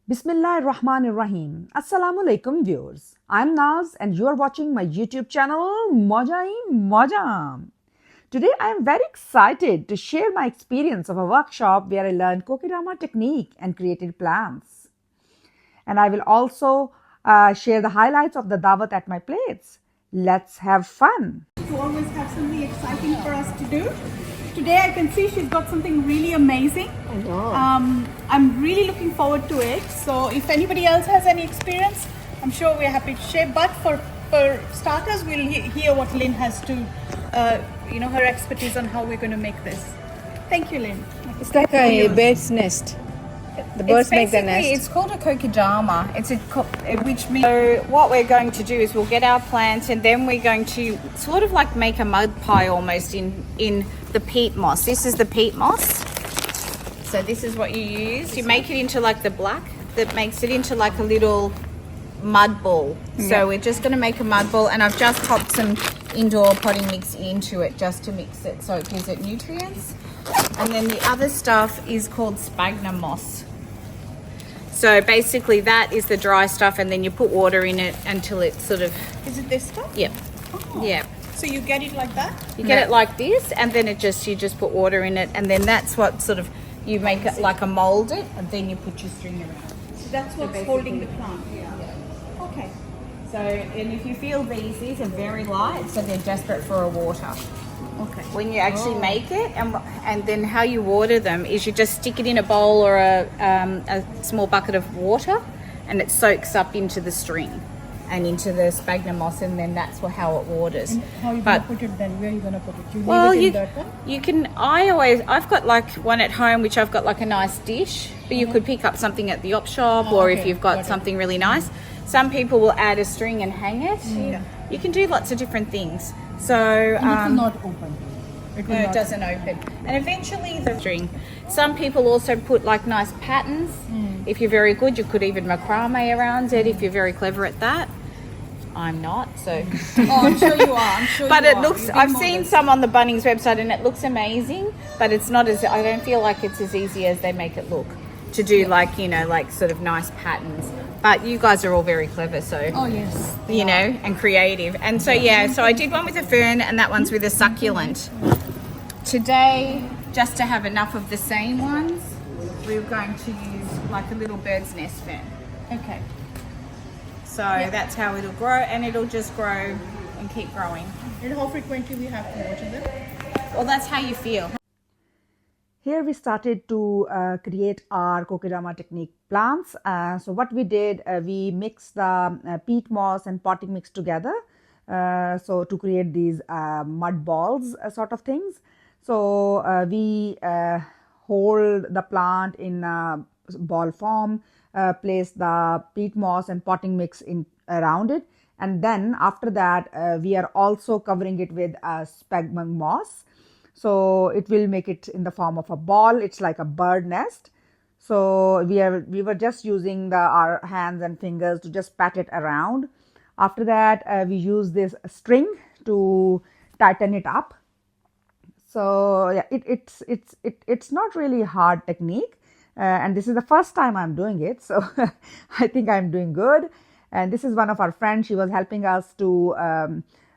Bismillahirrahmanirrahim. Assalamu alaikum viewers. I'm Naz and you are watching my YouTube channel Mojai Mojam. Today I am very excited to share my experience of a workshop where I learned Kokedama Technique and created plants. And I will also share the highlights of the Dawat at my place. Let's have fun. To always have something exciting for us to do. Today I can see she's got something really amazing. I'm really looking forward to it. So if anybody else has any experience, I'm sure we're happy to share. But for starters, we'll hear what Lynn has to, her expertise on how we're going to make this. Thank you, Lynn. It's like a bird's nest. The birds make the nest. It's called a Kokedama. Which means. So what we're going to do is we'll get our plants and then we're going to sort of like make a mud pie almost in the peat moss. This is the peat moss. So this is what you use. You make it into like the black that makes it into like a little mud ball. So we're just going to make a mud ball, and I've just popped some indoor potting mix into it just to mix it so it gives it nutrients. And then the other stuff is called sphagnum moss. So basically that is the dry stuff, and then you put water in it until it sort of... Is it this stuff? Yep. Oh. Yeah. So you get it like that? You get it like this, and then you just put water in it, and then that's what sort of, you make it like a mold it, and then you put your string around. So that's what's holding the plant. Okay. So, and if you feel these are very light, so they're desperate for a water. Okay. When you actually make it, and then how you water them is you just stick it in a bowl or a small bucket of water, and it soaks up into the string and into the sphagnum moss, and then that's how it waters. And how are you going to put it then? Where are you going to put it? You Well, leave it in that one? you can. I've got like one at home, which I've got like a nice dish, but you could pick up something at the op shop, or if you've got something really nice. Some people will add a string and hang it. You can do lots of different things. So And it will not open. it doesn't open. And eventually the string. Some people also put like nice patterns. If you're very good, you could even macrame around it if you're very clever at that. I'm not, so. Oh, I'm sure you are. I'm sure But you it are. looks, I've seen some on the Bunnings website and it looks amazing, but it's not as, I don't feel like it's as easy as they make it look to do like, like sort of nice patterns. But you guys are all very clever, so. Oh, yes. And creative. And so, so I did one with a fern and that one's with a succulent. Today, just to have enough of the same ones, we're going to use like a little bird's nest fern. Okay. So that's how it'll grow, and it'll just grow and keep growing. And how frequently we have to water them? Well, that's how you feel. Here we started to create our Kokedama Technique plants. So what we did, we mixed the peat moss and potting mix together. So to create these mud balls sort of things. So we hold the plant in ball form, place the peat moss and potting mix in around it, and then after that we are also covering it with sphagnum moss. So it will make it in the form of a ball. It's like a bird nest. So we were just using our hands and fingers to just pat it around. After that we use this string to tighten it up. So yeah, it's not really a hard technique, and this is the first time I'm doing it, so I think I'm doing good. And this is one of our friends. She was helping us to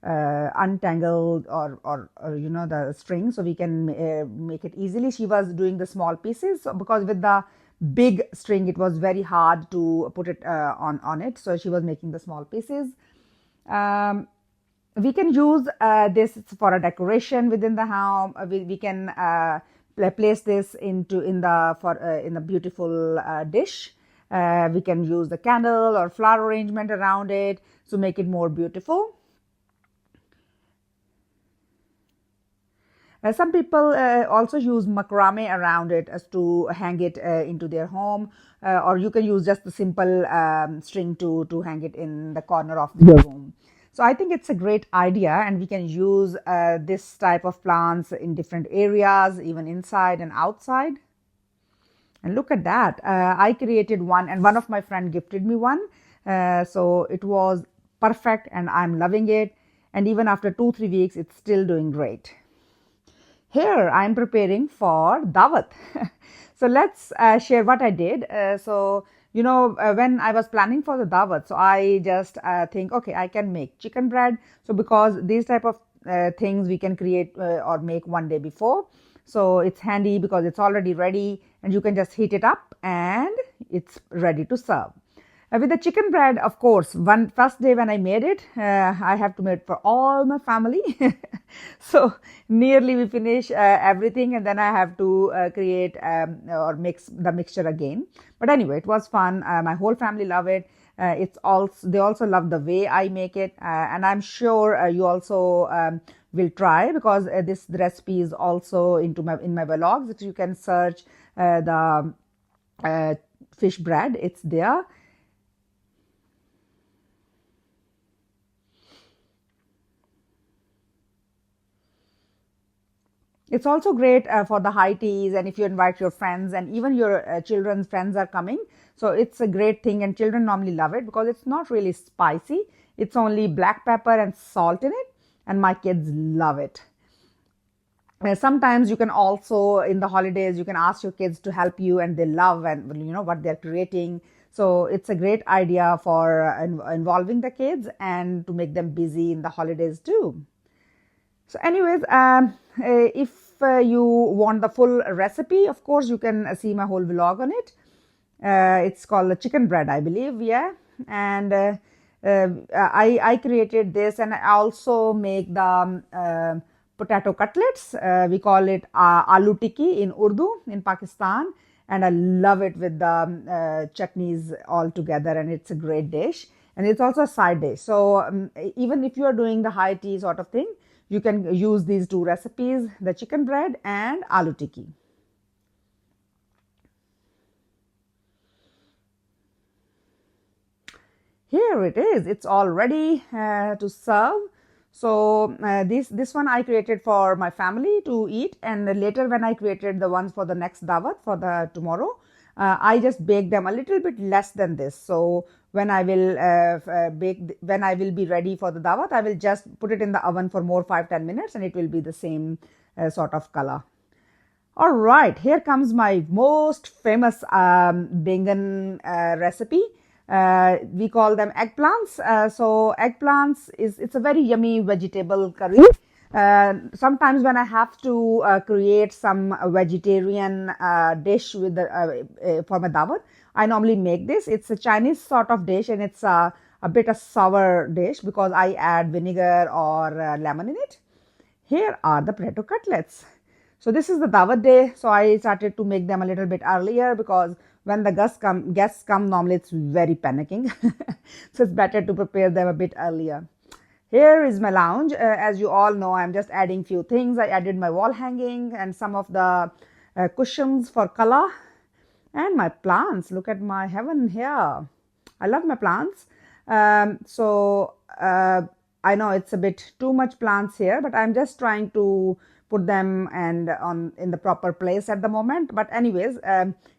untangle or the string so we can make it easily. She was doing the small pieces, so because with the big string it was very hard to put it on it, so she was making the small pieces. We can use this for a decoration within the home. We can place this in the beautiful dish. We can use the candle or flower arrangement around it to make it more beautiful. Some people also use macrame around it as to hang it into their home, or you can use just the simple string to hang it in the corner of your room. So I think it's a great idea, and we can use this type of plants in different areas, even inside and outside. And look at that. I created one, and one of my friends gifted me one. So it was perfect, and I'm loving it. And even after 2-3 weeks, it's still doing great. Here I am preparing for Dawat. So let's share what I did. So when I was planning for the Dawat, so I just think, okay, I can make chicken bread. So because these type of things we can create or make one day before. So it's handy because it's already ready and you can just heat it up and it's ready to serve. With the chicken bread, of course, one first day when I made it, I have to make it for all my family. So nearly we finish everything and then I have to create or mix the mixture again. But anyway, it was fun. My whole family love it. They also love the way I make it, and I'm sure you also will try, because this recipe is also in my vlogs that you can search the fish bread. It's there. It's also great for the high teas, and if you invite your friends and even your children's friends are coming. So it's a great thing, and children normally love it because it's not really spicy. It's only black pepper and salt in it, and my kids love it. Sometimes you can also, in the holidays, you can ask your kids to help you and they love and what they're creating. So it's a great idea for involving the kids and to make them busy in the holidays too. So anyways, if you want the full recipe, of course, you can see my whole vlog on it. It's called the chicken bread, I believe. Yeah. And I created this, and I also make the potato cutlets. We call it aloo tikki in Urdu in Pakistan. And I love it with the chutneys all together, and it's a great dish. And it's also a side dish. So even if you are doing the high tea sort of thing, you can use these two recipes, the chicken bread and aloo tikki. Here it is. It's all ready to serve. So this one I created for my family to eat, and later when I created the ones for the next Dawat for the tomorrow, I just bake them a little bit less than this. So when I will when I will be ready for the Dawat, I will just put it in the oven for more 5-10 minutes, and it will be the same sort of color. All right, here comes my most famous Bengan recipe. We call them eggplants. So eggplants it's a very yummy vegetable curry. Sometimes when I have to create some vegetarian dish with for my Dawat, I normally make this. It's a Chinese sort of dish, and it's a bit of sour dish because I add vinegar or lemon in it. Here are the potato cutlets. So this is the Dawat day, so I started to make them a little bit earlier because when the guests come, normally it's very panicking. So it's better to prepare them a bit earlier. Here is my lounge. As you all know, I'm just adding few things. I added my wall hanging and some of the cushions for color, and my plants. Look at my heaven here. I love my plants. I know it's a bit too much plants here, but I'm just trying to put them in the proper place at the moment. But anyways,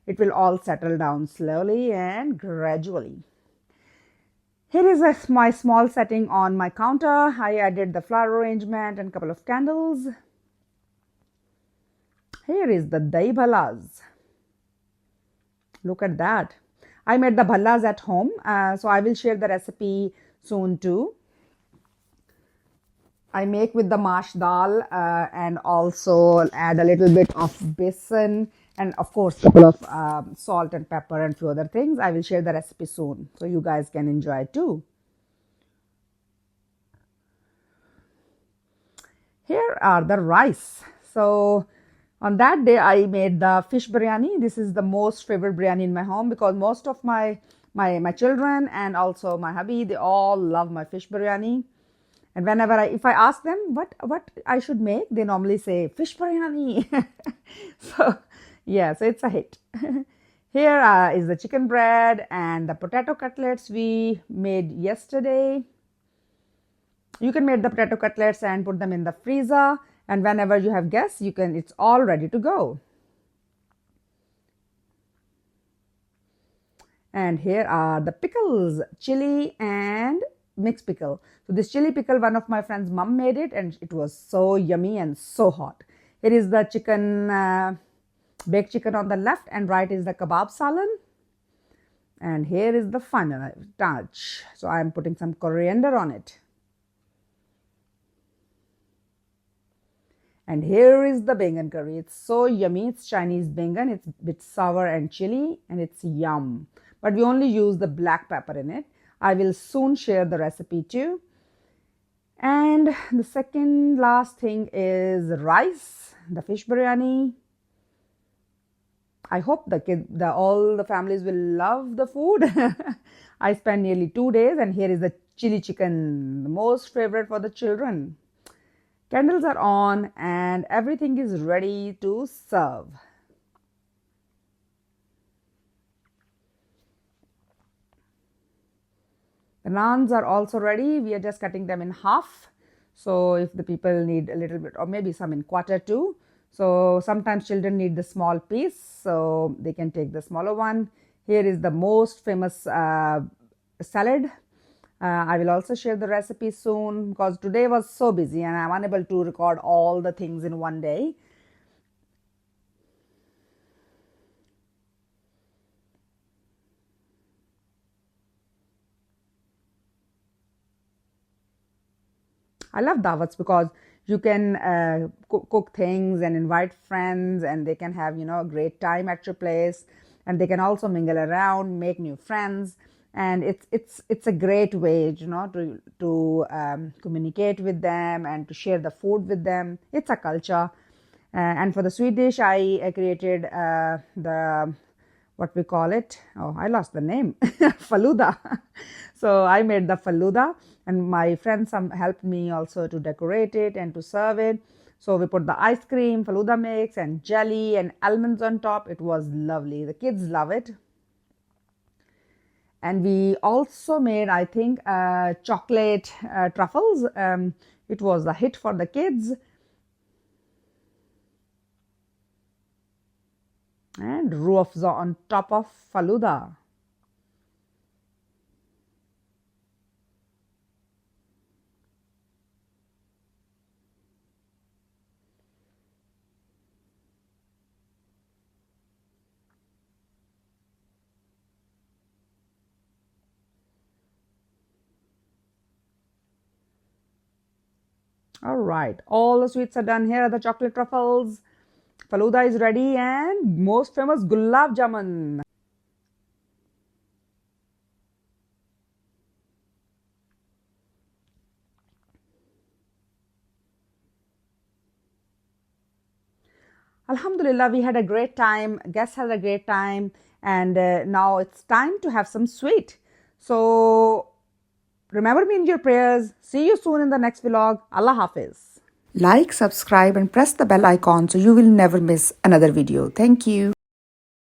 it will all settle down slowly and gradually. Here is my small setting on my counter. I added the flower arrangement and a couple of candles. Here is the dahi bhallas. Look at that. I made the bhallas at home, so I will share the recipe soon too. I make with the mash dal and also add a little bit of besan and of course a couple of salt and pepper and few other things. I will share the recipe soon so you guys can enjoy it too. Here are the rice. So on that day I made the fish biryani. This is the most favorite biryani in my home because most of my children and also my hubby, they all love my fish biryani. And whenever if I ask them what I should make, they normally say fish biryani. So yeah, so it's a hit. Here is the chicken bread and the potato cutlets we made yesterday. You can make the potato cutlets and put them in the freezer, and whenever you have guests, it's all ready to go. And here are the pickles, chili and mixed pickle. So this chili pickle, one of my friend's mom made it, and it was so yummy and so hot. Here is the chicken, baked chicken on the left, and right is the kebab salan. And here is the final touch. So I am putting some coriander on it. And here is the bangan curry. It's so yummy. It's Chinese bangan. It's a bit sour and chili, and it's yum. But we only use the black pepper in it. I will soon share the recipe too. And the second last thing is rice, the fish biryani. I hope all the families will love the food. I spent nearly 2 days, and here is the chili chicken, the most favorite for the children. Candles are on and everything is ready to serve. The naans are also ready. We are just cutting them in half. So if the people need a little bit, or maybe some in quarter too. So sometimes children need the small piece, so they can take the smaller one. Here is the most famous salad. I will also share the recipe soon because today was so busy and I'm unable to record all the things in one day. I love Dawats because you can cook things and invite friends, and they can have a great time at your place, and they can also mingle around, make new friends. And it's a great way to communicate with them and to share the food with them. It's a culture. And for the sweet dish, I created the what we call it, oh, I lost the name, faluda. So I made the faluda, and my friends helped me also to decorate it and to serve it. So we put the ice cream, faluda mix, and jelly and almonds on top. It was lovely. The kids love it. And we also made, I think, chocolate truffles. It was a hit for the kids. And ruah afza on top of faluda. All right, all the sweets are done. Here are the chocolate truffles. Faluda is ready, and most famous gulab jamun. Alhamdulillah, we had a great time. Guests had a great time, and now it's time to have some sweet. So remember me in your prayers. See you soon in the next vlog. Allah Hafiz. Like, subscribe, and press the bell icon so you will never miss another video. Thank you.